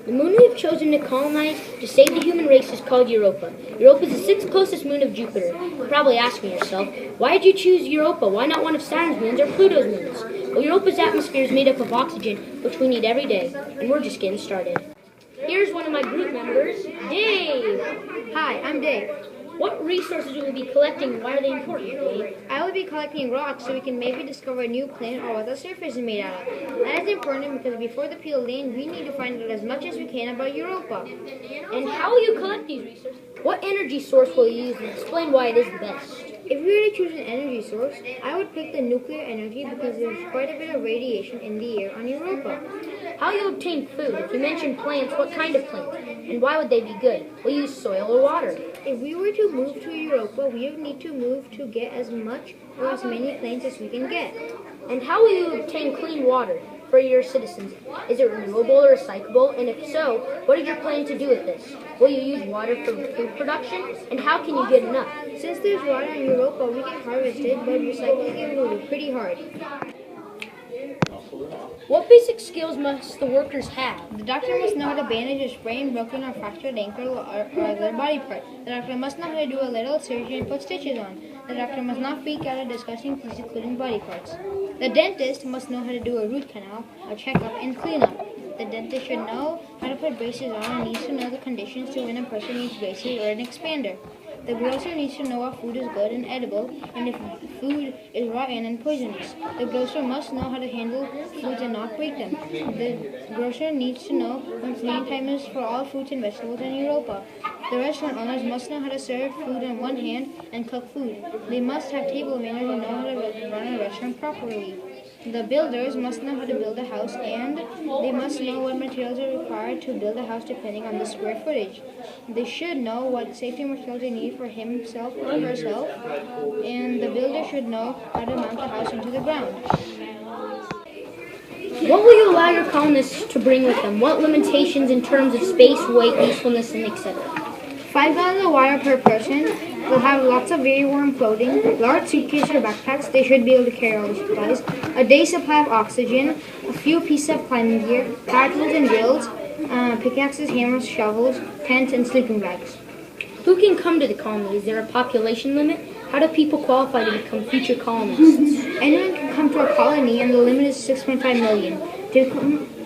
The moon we have chosen to colonize to save the human race is called Europa. Europa is the sixth closest moon of Jupiter. You're probably asking yourself, why did you choose Europa? Why not one of Saturn's moons or Pluto's moons? Well, Europa's atmosphere is made up of oxygen, which we need every day, and we're just getting started. Here's one of my group members, Dave. Hi, I'm Dave. What resources will we be collecting and why are they important, Dave? I will be collecting rocks so we can maybe discover a new planet or what the surface is made out of. That is important because before the peel land, we need to find out as much as we can about Europa. And how will you collect these resources? What energy source will you use and explain why it is the best? If we were to choose an energy source, I would pick the nuclear energy because there's quite a bit of radiation in the air on Europa. How you obtain food? You mentioned plants. What kind of plants? And why would they be good? Will you use soil or water? If we were to move to Europa, we would need to move to get as much or as many plants as we can get. And how will you obtain clean water for your citizens? Is it renewable or recyclable? And if so, what are you planning to do with this? Will you use water for food production? And how can you get enough? Since there's water in Europa, we can harvest it, but recycling it will be pretty hard. What basic skills must the workers have? The doctor must know how to bandage a sprained, broken, or fractured ankle or other body part. The doctor must know how to do a little surgery and put stitches on. The doctor must not freak out at discussing things including body parts. The dentist must know how to do a root canal, a checkup, and cleanup. The dentist should know how to put braces on and needs to know the conditions to when a person needs braces or an expander. The grocer needs to know what food is good and edible, and if food is rotten and poisonous. The grocer must know how to handle foods and not break them. The grocer needs to know when cleaning time is for all fruits and vegetables in Europa. The restaurant owners must know how to serve food on one hand and cook food. They must have table manners and know how to run a restaurant properly. The builders must know how to build a house, and they must know what materials are required to build a house depending on the square footage. They should know what safety materials they need for himself or herself, and the builder should know how to mount the house into the ground. What will you allow your colonists to bring with them? What limitations in terms of space, weight, usefulness, and etc.? 5 gallons of water per person. They'll have lots of very warm clothing, large suitcases or backpacks. They should be able to carry all the supplies. A day's supply of oxygen, a few pieces of climbing gear, power tools and drills, pickaxes, hammers, shovels, tents, and sleeping bags. Who can come to the colony? Is there a population limit? How do people qualify to become future colonists? Anyone can come to our colony, and the limit is 6.5 million.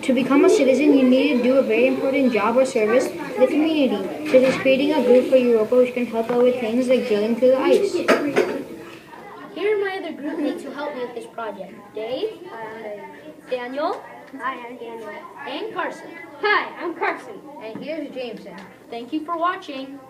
To become a citizen, you need to do a very important job or service to the community, such as creating a group for Europa which can help out with things like drilling through the ice. Here are my other group mates who helped me with this project. Dave. Hi. Daniel. Hi, I'm Daniel. And Carson. Hi, I'm Carson. And here's Jameson. Thank you for watching.